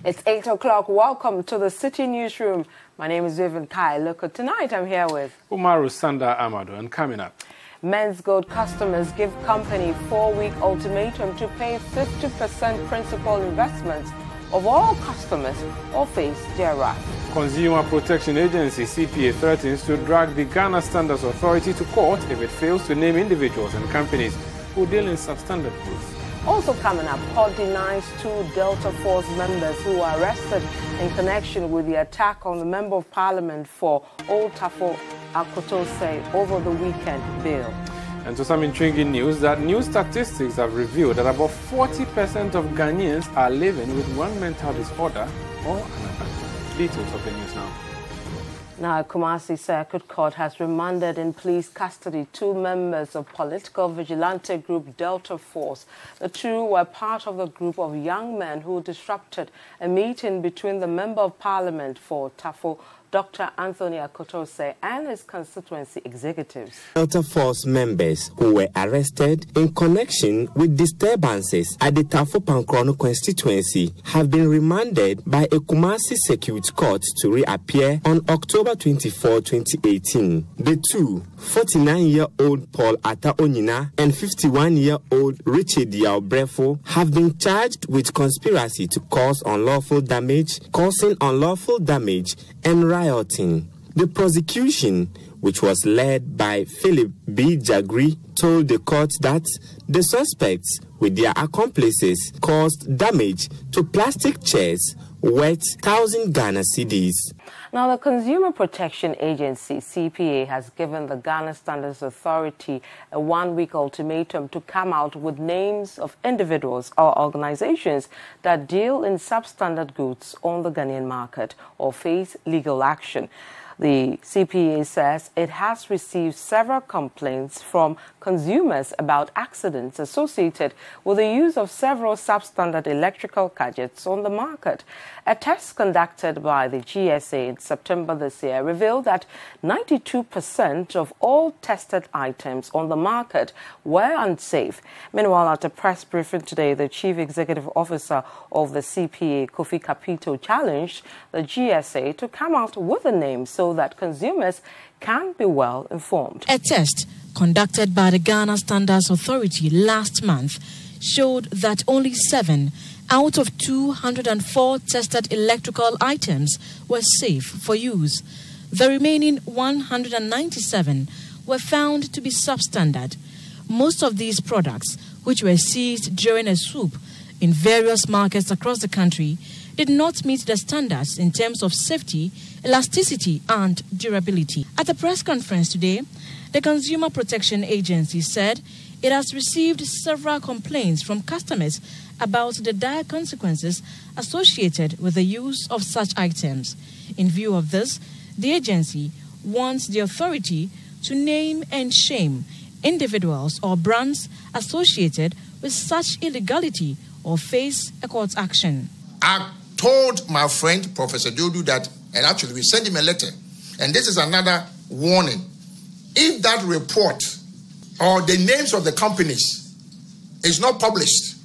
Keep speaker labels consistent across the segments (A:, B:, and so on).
A: It's 8 o'clock. Welcome to the Citi newsroom. My name is Vivian Lokko. Tonight I'm here with
B: Umaru, Sanda, Amadu, and coming up.
A: Menzgold customers give company 4-week ultimatum to pay 50% principal investments of all customers or face their wrath. Consumer
B: Protection Agency CPA threatens to drag the Ghana Stardards Authority to court if it fails to name individuals and companies who deal in substandard goods.
A: Also coming up, court denies 2 Delta Force members who were arrested in connection with the attack on the Member of Parliament for Old Tafo over the weekend bail.
B: And to some intriguing news, that new statistics have revealed that about 40% of Ghanaians are living with one mental disorder or another. Details of the news now.
A: Now, Kumasi Circuit Court has remanded in police custody 2 members of political vigilante group Delta Force. The 2 were part of the group of young men who disrupted a meeting between the Member of Parliament for Tafo, Dr. Anthony Akotose, and his constituency executives.
C: Delta Force members who were arrested in connection with disturbances at the Tafo Pankrono constituency have been remanded by a Kumasi Circuit Court to reappear on October 24, 2018. The 2, 49-year-old Paul Ata Onyina and 51-year-old Richard Yao-Brefo, have been charged with conspiracy to cause unlawful damage, causing unlawful damage, and rioting. The prosecution, which was led by Philip B. Jagri, told the court that the suspects, with their accomplices, caused damage to plastic chairs worth 1,000 Ghana cedis.
A: Now, the Consumer Protection Agency, CPA, has given the Ghana Stardards Authority a 1-week ultimatum to come out with names of individuals or organizations that deal in substandard goods on the Ghanaian market or face legal action. The CPA says it has received several complaints from consumers about accidents associated with the use of several substandard electrical gadgets on the market. A test conducted by the GSA in September this year revealed that 92% of all tested items on the market were unsafe. Meanwhile, at a press briefing today, the Chief Executive Officer of the CPA, Kofi Kapito, challenged the GSA to come out with a name so that consumers can be well informed.
D: A test conducted by the Ghana Stardards Authority last month showed that only 7 out of 204 tested electrical items were safe for use. The remaining 197 were found to be substandard. Most of these products, which were seized during a swoop in various markets across the country, did not meet the standards in terms of safety, elasticity, and durability. At a press conference today, the Consumer Protection Agency said it has received several complaints from customers about the dire consequences associated with the use of such items. In view of this, the agency wants the authority to name and shame individuals or brands associated with such illegality or face a court action.
E: I told my friend, Professor Dodu, that, and actually we sent him a letter, and this is another warning. If that report or the names of the companies is not published,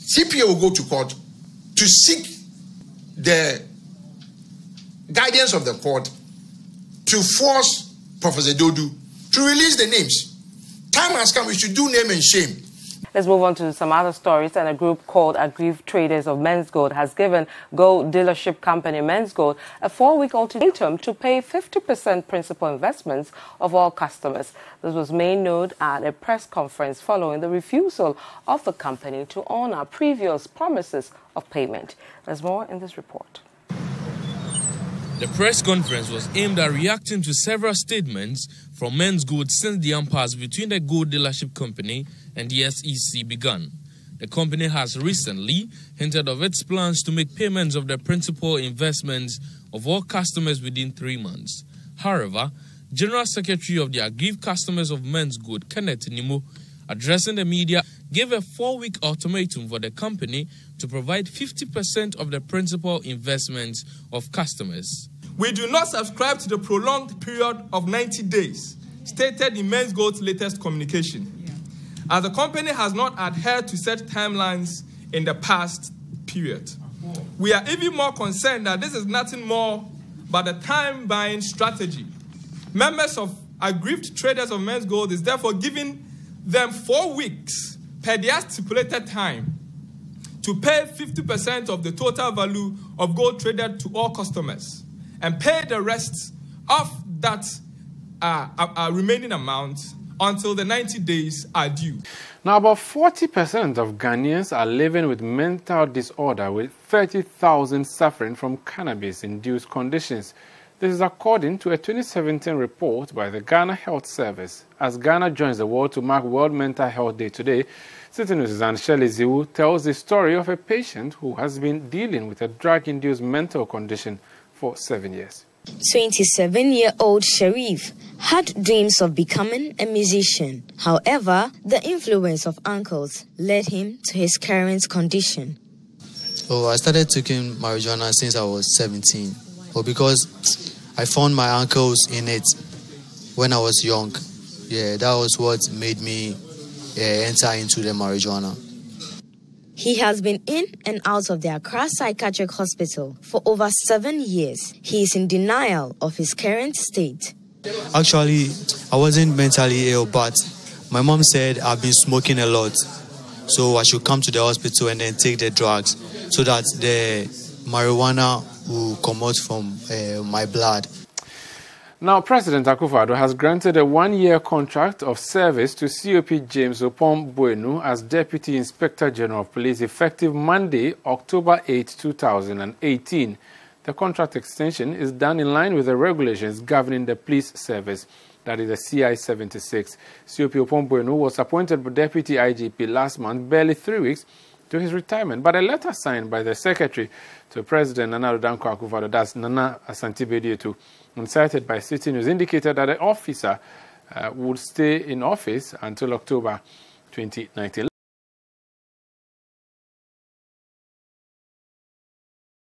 E: CPA will go to court to seek the guidance of the court to force Professor Dodu to release the names. Time has come, we should do name and shame.
A: Let's move on to some other stories. And a group called Aggrieved Traders of Menzgold has given gold dealership company Menzgold a 4-week ultimatum to pay 50% principal investments of all customers. This was made known at a press conference following the refusal of the company to honor previous promises of payment. There's more in this report.
F: The press conference was aimed at reacting to several statements from Menzgold since the impasse between the gold dealership company and the SEC began. The company has recently hinted of its plans to make payments of the principal investments of all customers within 3 months. However, General Secretary of the Aggrieved Customers of Menzgold, Kenneth Nimo, addressing the media, gave a 4-week ultimatum for the company to provide 50% of the principal investments of customers.
G: We do not subscribe to the prolonged period of 90 days stated in Menzgold's latest communication, as the company has not adhered to set timelines in the past period. We are even more concerned that this is nothing more but a time-buying strategy. Members of aggrieved traders of Menzgold is therefore giving them 4 weeks per their stipulated time to pay 50% of the total value of gold traded to all customers and pay the rest of that remaining amount until the 90 days are due.
B: Now, about 40% of Ghanaians are living with mental disorder, with 30,000 suffering from cannabis-induced conditions. This is according to a 2017 report by the Ghana Health Service. As Ghana joins the world to mark World Mental Health Day today, Citi News' Shirley Ziwu tells the story of a patient who has been dealing with a drug-induced mental condition for 7 years.
H: 27-year-old Sharif had dreams of becoming a musician. However, the influence of uncles led him to his current condition.
I: Oh, I started taking marijuana since I was 17. Well, because I found my uncles in it when I was young. Yeah, that was what made me enter into the marijuana.
H: He has been in and out of the Accra Psychiatric Hospital for over 7 years. He is in denial of his current state.
I: Actually, I wasn't mentally ill, but my mom said I've been smoking a lot. So I should come to the hospital and then take the drugs so that the marijuana will come out from my blood.
B: Now, President Akufo-Addo has granted a 1-year contract of service to COP James Opon-Buenu as Deputy Inspector General of Police effective Monday, October 8, 2018. The contract extension is done in line with the regulations governing the police service, that is the CI 76. COP Opon-Buenu was appointed Deputy IGP last month, barely 3 weeks to his retirement, but a letter signed by the Secretary to President Nana Danko Akufo-Addo, that's Nana Asante-Bediatu, and cited by Citi News, indicated that the officer would stay in office until October 2019.